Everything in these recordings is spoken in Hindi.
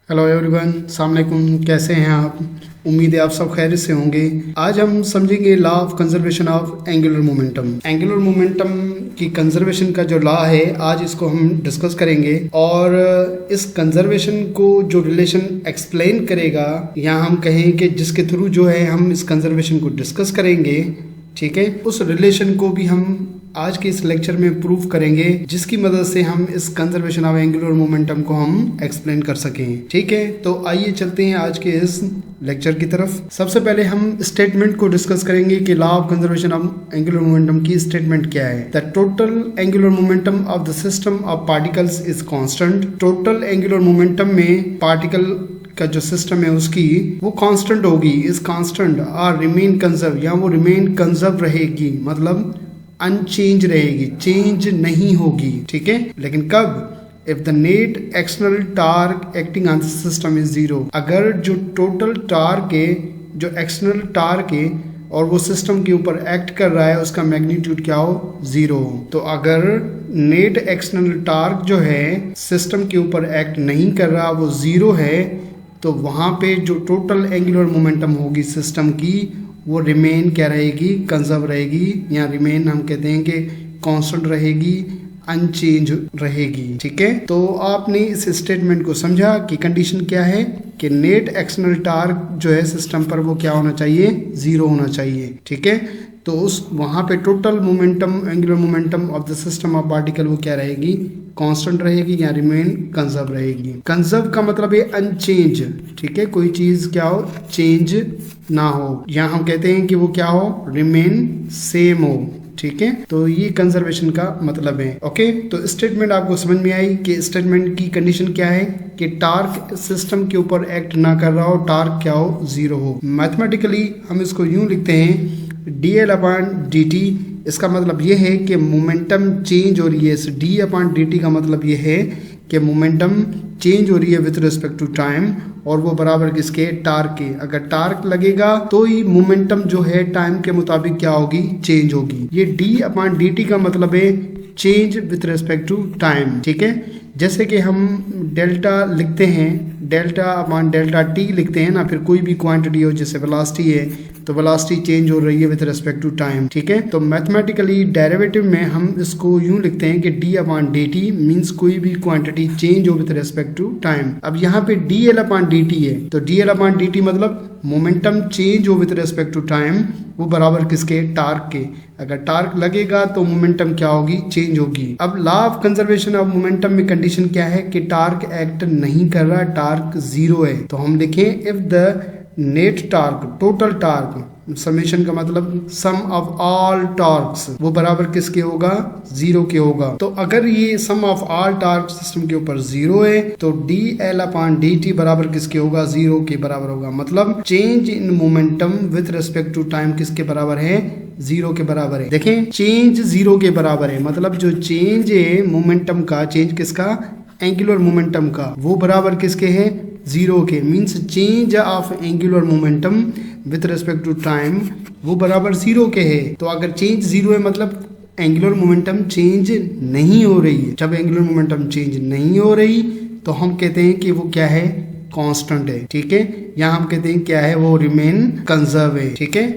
हेलो एवरीवन, अस्सलाम वालेकुम। कैसे हैं आप? उम्मीद है आप सब खैरियत से होंगे। आज हम समझेंगे law of conservation of angular momentum. Angular momentum की कंजर्वेशन का जो लॉ है, आज इसको हम डिस्कस करेंगे और इस कंजर्वेशन को जो रिलेशन एक्सप्लेन करेगा या हम कहें कि जिसके थ्रू जो है हम इस कंजर्वेशन को डिस्कस करेंगे, ठीक है, उस रिलेशन को भी हम आज के इस लेक्चर में प्रूव करेंगे, जिसकी मदद से हम इस कंजर्वेशन ऑफ एंगुलर मोमेंटम को हम एक्सप्लेन कर सकें। ठीक है, तो आइए चलते हैं आज के इस लेक्चर की तरफ। सबसे पहले हम स्टेटमेंट को डिस्कस करेंगे कि law of conservation of angular momentum की स्टेटमेंट क्या है। The total angular momentum of the system of particles is constant. Total angular momentum में पार्टिकल का जो सिस्टम है उसकी वो कांस्टेंट होगी, इज कांस्टेंट और रिमेन कंजर्व, या वो रिमेन कंजर्व रहेगी, मतलब अनचेंज रहेगी, चेंज नहीं होगी। ठीक है, लेकिन कब? If the net external torque acting on the system is zero. अगर जो टोटल टार्क है, जो एक्सटर्नल टार्क है और वो सिस्टम के ऊपर एक्ट कर रहा है, उसका मैग्नीट्यूड क्या हो? जीरो हो। तो अगर नेट एक्सटर्नल टार्क जो है सिस्टम के ऊपर एक्ट नहीं कर रहा, वो जीरो है, तो वहां पे जो टोटल एंगुलर मोमेंटम होगी सिस्टम की, वो रिमेन क्या रहेगी? कंजर्व रहेगी, या रिमेन हम कहते हैं कि कांस्टेंट रहेगी, अनचेंज रहेगी। ठीक है, तो आपने इस स्टेटमेंट को समझा कि कंडीशन क्या है कि नेट एक्सटर्नल टार्क जो है सिस्टम पर वो क्या होना चाहिए? जीरो होना चाहिए। ठीक है, तो उस वहां पे total momentum, angular momentum of the system of particle वो क्या रहेगी? कांस्टेंट रहेगी या रिमेन कंजर्व रहेगी। कंजर्व का मतलब है अनचेंज। ठीक है, कोई चीज क्या हो? चेंज ना हो, या हम कहते हैं कि वो क्या हो? रिमेन सेम हो। ठीक है, तो ये कंजर्वेशन का मतलब है। ओके, तो स्टेटमेंट आपको समझ में आई कि स्टेटमेंट की कंडीशन क्या है कि टार्क सिस्टम के ऊपर एक्ट ना कर रहा हो, टार्क क्या हो? जीरो हो। मैथमेटिकली हम इसको यूं लिखते हैं dl/dt। इसका मतलब ये है कि मोमेंटम चेंज हो रही है। इस d/dt का मतलब ये है कि मोमेंटम चेंज हो रही है विथ रिस्पेक्ट टू टाइम, और वो बराबर किसके? टार्क के। अगर टार्क लगेगा तो ही मोमेंटम जो है टाइम के मुताबिक क्या होगी? चेंज होगी। ये d/dt का मतलब है change with respect to time. ठीक है, जैसे कि हम डेल्टा लिखते हैं, डेल्टा/डेल्टा t लिखते हैं ना, फिर कोई भी क्वांटिटी हो, जैसे वेलोसिटी है, तो वेलोसिटी चेंज हो रही है विथ रिस्पेक्ट टू टाइम। ठीक है, तो मैथमेटिकली डेरिवेटिव में हम इसको यूं लिखते हैं कि d/dt मींस कोई भी क्वांटिटी चेंज हो विथ रिस्पेक्ट टू टाइम। अब यहाँ पे dl/dt है, तो dl/dt मतलब मोमेंटम चेंज हो विथ रिस्पेक्ट टू टाइम, वो बराबर किसके? टार्क के। अगर टार्क लगेगा तो मोमेंटम क्या होगी? चेंज होगी। अब law of conservation of momentum में कंडीशन क्या है कि टार्क एक्ट नहीं कर रहा, टार्क जीरो है। तो हम लिखें if the net torque, total torque, summation का मतलब सम ऑफ ऑल टार्क्स, वो बराबर किसके होगा? जीरो के होगा। तो अगर ये सम ऑफ ऑल टार्क सिस्टम के ऊपर जीरो है, तो dl/dt बराबर किसके होगा? जीरो के बराबर होगा। मतलब change in momentum with respect to time किसके बराबर है? जीरो के बराबर है। देखें, चेंज जीरो के बराबर है, मतलब जो चेंज है मोमेंटम का, चेंज किसका? एंगुलर मोमेंटम का, वो बराबर किसके है? जीरो के। Means change of angular momentum with respect to time वो बराबर जीरो के है। तो अगर चेंज जीरो है मतलब एंगुलर मोमेंटम चेंज नहीं हो रही है। जब एंगुलर मोमेंटम चेंज नहीं हो रही तो हम कहते हैं कि वो क्या है? कांस्टेंट है। ठीक है, यहाँ हम कहते हैं क्या है? वो रिमेन कंजर्व है। ठीक है,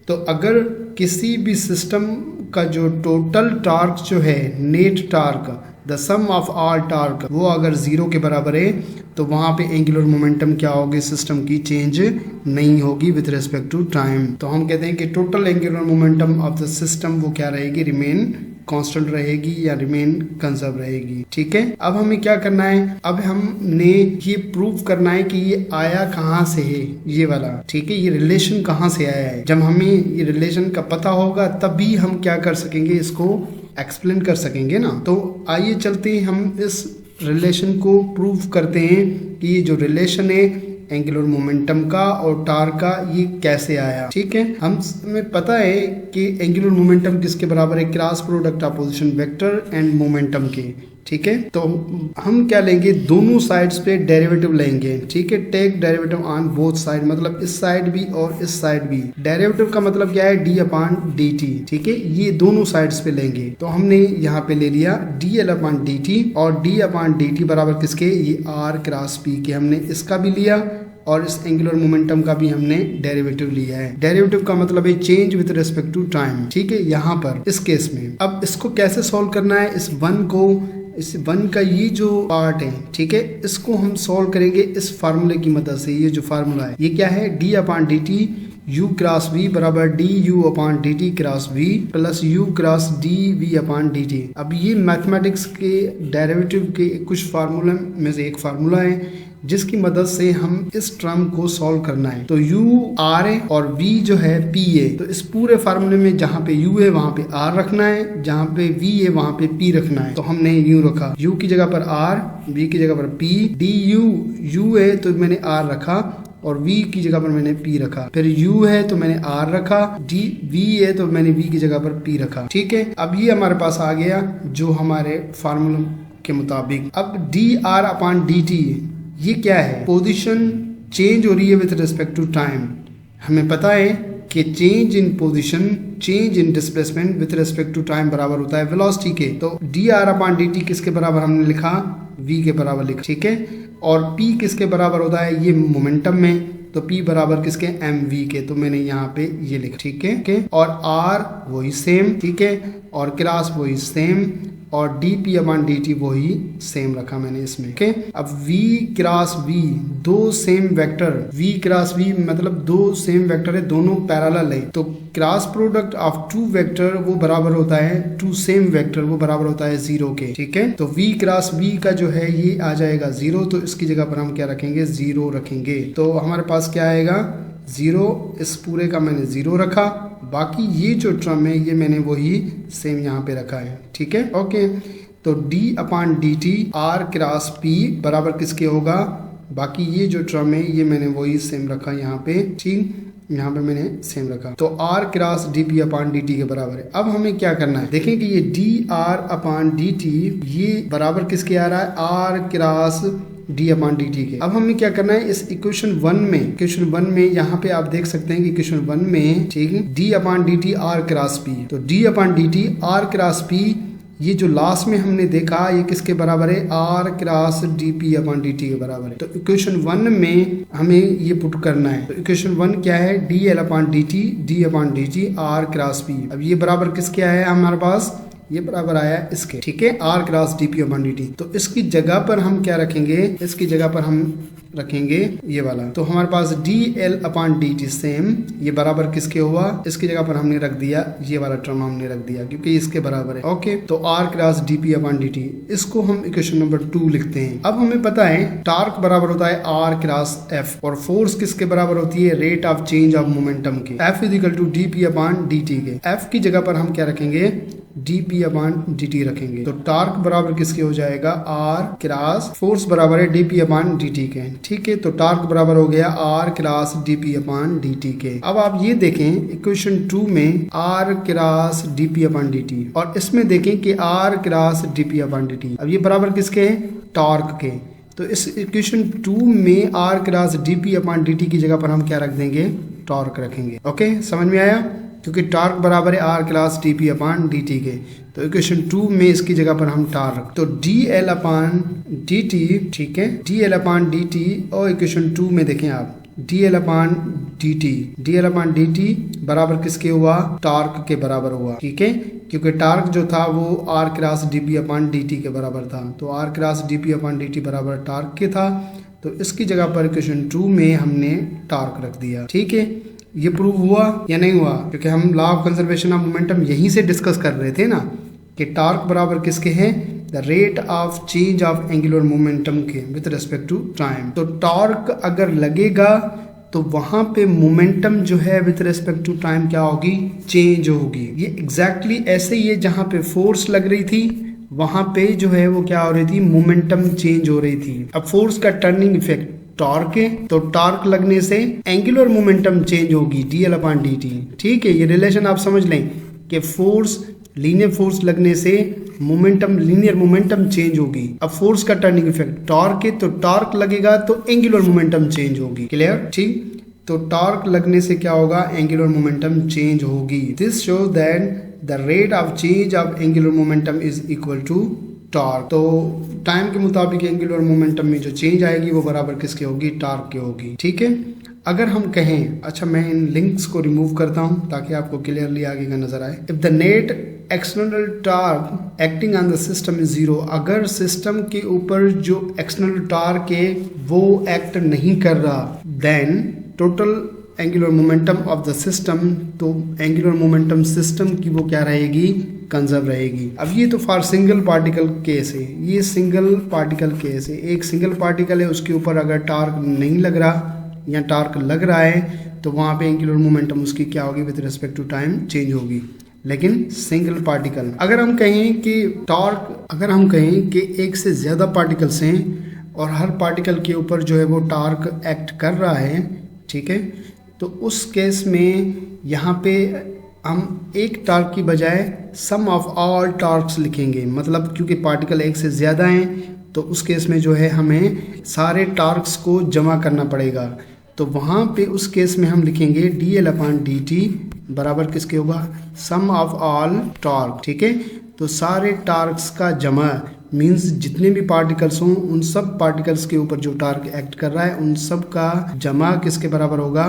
तो अगर किसी भी सिस्टम का जो टोटल टार्क जो है, net torque, the sum of all torque, वो अगर जीरो के बराबर है, तो वहां पे एंगुलर मोमेंटम क्या होगी? सिस्टम की चेंज नहीं होगी विथ रिस्पेक्ट टू टाइम। तो हम कहते हैं कि total angular momentum of the system वो क्या रहेगी? रिमेन कांस्टेंट रहेगी या रिमेन कंजर्व रहेगी। ठीक है, अब हमें क्या करना है? अब हमने ये प्रूव करना है कि ये आया कहाँ से है, ये वाला। ठीक है, ये रिलेशन कहाँ से आया है। जब हमें ये रिलेशन का पता होगा तभी हम क्या कर सकेंगे? इसको एक्सप्लेन कर सकेंगे ना। तो आइए चलते हैं हम इस रिलेशन को प्रूव करते हैं कि ये जो रिलेशन है एंगुलर मोमेंटम का और टार्क का, ये कैसे आया। ठीक है, हमें पता है कि एंगुलर मोमेंटम किसके बराबर है? Cross product of position vector and momentum के। ठीक है। तो हम क्या लेंगे, दोनों साइड्स पे डेरिवेटिव लेंगे, ठीक है। Take derivative on both side, मतलब इस साइड भी और इस साइड भी। डेरिवेटिव का मतलब क्या है, डी अपॉन डी टी, ठीक है। ये दोनों साइड्स पे लेंगे, तो हमने यहाँ पे ले लिया D l upon d T, और डी अपॉन डी टी बराबर किसके, ये आर क्रॉस पी के। हमने इसका भी लिया और इस एंगुलर मोमेंटम का भी हमने डेरिवेटिव लिया है। डेरिवेटिव का मतलब है change with respect to time, ठीक है। यहाँ पर इस केस में अब इसको कैसे सॉल्व करना है, इस वन का ये जो पार्ट है, ठीक है, इसको हम सॉल्व करेंगे इस फार्मूले की मदद से। ये जो फार्मूला है ये क्या है, d upon d t u cross v बराबर d u upon d t cross v plus u cross d v upon d t. अब ये मैथमेटिक्स के डेरिवेटिव के कुछ फार्मूला में से एक फार्मूला है जिसकी मदद से हम इस टर्म को सॉल्व करना है। तो u r है और v जो है p है। तो इस पूरे फार्मूले में जहाँ पे u है वहाँ पे r रखना है, जहाँ पे v है वहाँ पे p रखना है। तो हमने u रखा, u की जगह पर r, v की जगह पर p, du है तो मैंने r रखा और v की जगह पर मैंने p रखा, फिर u है तो मैंने r रखा, v है तो मैंने v की जगह पर p रखा, ठीक है। अब ये हमारे पास आ गया जो हमारे फार्मूला के मुताबिक। अब D r upon d T ये क्या है, पोजीशन चेंज हो रही है विद रिस्पेक्ट टू टाइम। हमें पता है कि change in position, change in displacement with respect to time बराबर होता है वेलोसिटी के। तो d r upon d t किसके बराबर हमने लिखा, v के बराबर लिखा, ठीक है। और p किसके बराबर होता है, ये मोमेंटम में, तो p बराबर किसके, mv के। तो मैंने यहाँ पे ये लिखा, ठीक है। और r वही सेम, ठीक है, और क्रॉस वही सेम, और dp अपॉन dt वही सेम रखा मैंने इसमें, ओके। अब v क्रॉस v दो same vector, v cross v मतलब दो सेम वेक्टर है, दोनों पैरेलल है। तो cross product of two vector वो बराबर होता है, टू सेम वेक्टर वो बराबर होता है 0 के, ठीक है। तो v क्रॉस v का जो है ये आ जाएगा 0, तो इसकी जगह पर हम क्या रखेंगे, 0 रखेंगे। तो हमारे पास क्या आएगा 0, इस पूरे का मैंने 0 रखा, बाकी ये जो टर्म है ये मैंने वही सेम यहाँ पे रखा है, ठीक है, ओके। तो d upon d t r cross p बराबर किसके होगा, बाकी ये जो टर्म है ये मैंने वही सेम रखा यहाँ पे, ठीक, यहाँ पे मैंने सेम रखा। तो r cross d p upon d t के बराबर है। अब हमें क्या करना है, देखें कि ये D r upon d T ये बराबर किसके आ रहा है, r cross D upon d t के। अब हमें क्या करना है, इस इक्वेशन 1 में यहाँ पे आप देख सकते हैं कि इक्वेशन 1 में, ठीक है, d upon d t r cross p. तो d upon d t r cross p ये जो लास्ट में हमने देखा ये किसके बराबर है, r cross d p upon d t के बराबर है। तो इक्वेशन 1 में हमें ये पुट करना है। तो इक्वेशन 1 क्या है, D l upon d t r cross P. अब ये बराबर किसके आया है हमारे पास, ये बराबर आया इसके, ठीक है, r cross d p upon d t. तो इसकी जगह पर हम क्या रखेंगे, इसकी जगह पर हम रखेंगे ये वाला। तो हमारे पास d l upon d t same, ये बराबर किसके हुआ, इसकी जगह पर हमने रख दिया ये वाला टर्म हमने रख दिया क्योंकि इसके बराबर है, ओके। तो r cross d p upon d t, इसको हम इक्वेशन नंबर 2 लिखते हैं। अब हमें पता है टार्क बराबर होता है आर क्रॉस एफ, और फोर्स किसके बराबर होती है, rate of change of momentum के। F is equal to d p upon d t के। एफ की जगह पर हम क्या रखेंगे, dp अपॉन dt रखेंगे। तो टार्क बराबर किसके हो जाएगा, r क्रॉस फोर्स बराबर है dp अपॉन dt के, ठीक है। तो टार्क बराबर हो गया r cross dp upon dt के। अब आप ये देखें इक्वेशन 2 में r cross dp upon dt, और इसमें देखें कि r cross dp upon dt। अब ये बराबर किसके हैं, टॉर्क के। तो इस इक्वेशन 2 में r cross dp upon dt की जगह पर हम क्या रख देंगे, टॉर्क रखेंगे, ओके। समझ में आया, क्योंकि टॉर्क बराबर है r cross d p upon d t के। तो इक्वेशन 2 में इसकी जगह पर हम टार रख, तो D l upon d T, ठीक है, D l upon d T. और इक्वेशन 2 में देखें आप D l upon d t बराबर किसके हुआ, टार्क के बराबर हुआ, ठीक है, क्योंकि टार्क जो था वो r cross d p upon d t के बराबर था। तो r cross d p upon d t बराबर टार्क के था। तो इसकी जगह पर इक्वेशन 2 में हमने टार्क रख दिया, ठीक है। ये प्रूव हुआ या नहीं हुआ, क्योंकि हम law of conservation of momentum यहीं से डिस्कस कर रहे थे ना, कि टार्क बराबर किसके हैं, the rate of change of angular momentum के विद रिस्पेक्ट टू टाइम। तो टॉर्क अगर लगेगा तो वहां पे मोमेंटम जो है विद रिस्पेक्ट टू टाइम क्या होगी, चेंज होगी। ये एग्जैक्टली ऐसे ही है, जहां पे फोर्स लग रही थी वहां पे जो है वो क्या हो रही थी, मोमेंटम चेंज हो रही थी। अब फोर्स का टर्निंग इफेक्ट टॉर्क है, तो टॉर्क लगने से एंगुलर मोमेंटम चेंज होगी D l upon d T, ठीक है। ये रिलेशन आप समझ लें कि फोर्स, लीनियर फोर्स लगने से मोमेंटम, लीनियर मोमेंटम चेंज होगी। अब फोर्स का टर्निंग इफेक्ट टॉर्क है तो टॉर्क लगेगा तो एंगुलर मोमेंटम चेंज होगी। क्लियर? ठीक। तो टॉर्क लगने से क्या होगा? एंगुलर मोमेंटम चेंज होगी। This shows that the rate of change of angular momentum is equal to torque. तो टाइम के मुताबिक एंगुलर मोमेंटम में जो चेंज आएगी वो बराबर किसके होगी? टॉर्क के होगी। ठीक है। अगर हम कहें, अच्छा मैं इन लिंक्स को रिमूव करता हूं ताकि आपको क्लियरली आगे का नजर आए। If the net external torque acting on the system is zero, अगर सिस्टम के ऊपर जो एक्सटर्नल टॉर्क है वो एक्ट नहीं कर रहा, then total angular momentum of the system, तो एंगुलर मोमेंटम सिस्टम की वो क्या रहेगी? कंजर्व रहेगी। अब ये तो फॉर सिंगल पार्टिकल केस है, ये सिंगल पार्टिकल केस है। एक सिंगल पार्टिकल है, उसके ऊपर अगर टॉर्क नहीं लग रहा या टॉर्क लग रहा है तो वहां पे एंगुलर मोमेंटम उसकी क्या होगी? With respect to time change होगी। लेकिन सिंगल पार्टिकल, अगर हम कहें कि टॉर्क, अगर हम कहें कि एक से ज्यादा पार्टिकल्स हैं और हर पार्टिकल के ऊपर जो है वो टॉर्क एक्ट कर रहा है, ठीक है, तो उस केस में यहाँ पे हम एक टॉर्क की बजाय सम ऑफ ऑल टॉर्क्स लिखेंगे। मतलब क्योंकि पार्टिकल एक से ज़्यादा हैं तो उस केस में जो है हमें सारे टॉर्क्स को जमा करना पड़ेगा। तो वहाँ पे उस केस में हम लिखेंगे dl/dt बराबर किसके होगा? सम ऑफ ऑल टॉर्क। ठीक है। तो सारे टॉर्क्स का जमा मीन्स जितने भी पार्टिकल्स हों उन सब पार्टिकल्स के ऊपर जो टॉर्क एक्ट कर रहा है उन सब का जमा किसके बराबर होगा?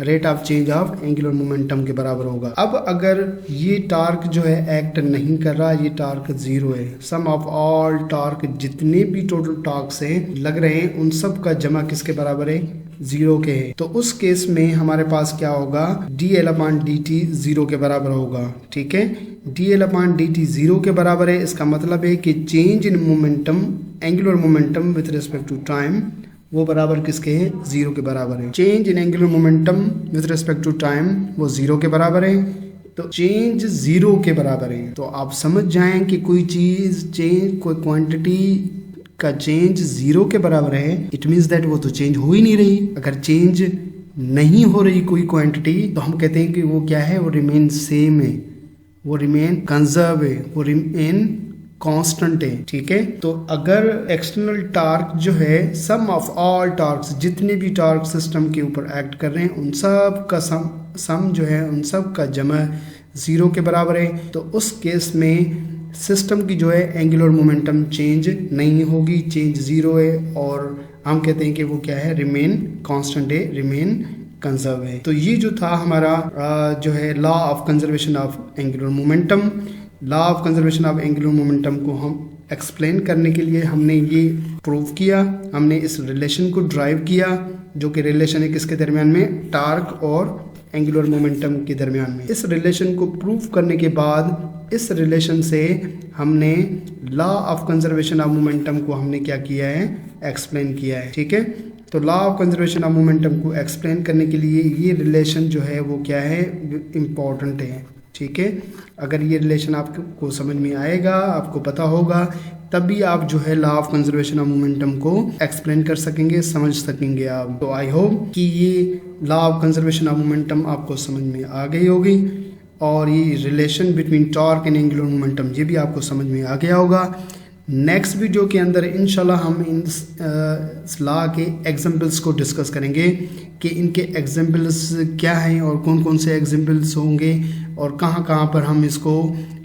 Rate of change of angular momentum के बराबर होगा। अब अगर ये टॉर्क जो है एक्ट नहीं कर रहा, ये टॉर्क जीरो है, सम ऑफ ऑल टॉर्क, जितने भी टोटल टॉर्क्स हैं लग रहे हैं उन सब का जमा किसके बराबर है? जीरो के है। तो उस केस में हमारे पास क्या होगा? dl/dt जीरो के बराबर होगा। ठीक है। dl/dt जीरो के बराबर है, इसका मतलब है कि change in momentum, angular momentum with respect to time, वो बराबर किसके है? जीरो के बराबर है। Change in angular momentum with respect to time वो जीरो के बराबर है। तो चेंज जीरो के बराबर है। तो आप समझ जाएं कि कोई चीज चेंज, कोई क्वांटिटी का चेंज जीरो के बराबर है, इट मीन्स दैट वो तो चेंज हो ही नहीं रही। अगर चेंज नहीं हो रही कोई क्वांटिटी तो हम कहते हैं कि वो क्या है? वो रिमेन सेम है, वो रिमेन कंजर्व है, वो रिमेन कांस्टेंट है। ठीक है। तो अगर एक्सटर्नल टॉर्क जो है सम ऑफ ऑल टॉर्क्स, जितने भी टॉर्क सिस्टम के ऊपर एक्ट कर रहे हैं उन सब का सम जो है उन सब का जमा जीरो के बराबर है, तो उस केस में सिस्टम की जो है एंगुलर मोमेंटम चेंज नहीं होगी, चेंज जीरो है, और हम कहते हैं कि वो क्या है? रिमेन कांस्टेंट है, रिमेन कंजर्व है। तो ये जो था हमारा जो है law of conservation of angular momentum. Law of conservation of angular momentum को हम एक्सप्लेन करने के लिए हमने ये प्रूव किया, हमने इस रिलेशन को ड्राइव किया, जो कि रिलेशन है किसके दरमियान में? टॉर्क और एंगुलर मोमेंटम के दरमियान में। इस रिलेशन को प्रूव करने के बाद इस रिलेशन से हमने law of conservation of momentum को हमने क्या किया है? एक्सप्लेन किया है। ठीक है। तो law of conservation of momentum को एक्सप्लेन करने के लिए ये रिलेशन जो है वो क्या है? इम्पॉर्टेंट है। ठीक है। अगर ये रिलेशन आपको समझ में आएगा, आपको पता होगा, तभी आप जो है law of conservation of momentum को एक्सप्लेन कर सकेंगे, समझ सकेंगे आप। तो आई होप कि ये law of conservation of momentum आपको समझ में आ गई होगी और ये relation between torque and angular momentum ये भी आपको समझ में आ गया होगा। नेक्स्ट वीडियो के अंदर इंशाल्लाह हम इन लॉ के एग्जाम्पल्स को डिस्कस करेंगे कि इनके एग्जाम्पल्स क्या हैं और कौन कौन से एग्जाम्पल्स होंगे और कहाँ कहाँ पर हम इसको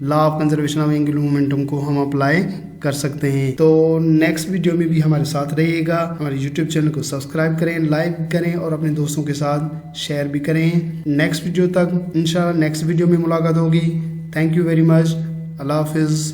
law of conservation of angular momentum को हम अप्लाई कर सकते हैं। तो नेक्स्ट वीडियो में भी हमारे साथ रहिएगा। हमारे यूट्यूब चैनल को सब्सक्राइब करें, लाइक करें और अपने दोस्तों के साथ शेयर भी करें। नेक्स्ट वीडियो तक इंशाल्लाह नेक्स्ट वीडियो में मुलाकात होगी। Thank you very much. अल्लाह हाफिज़।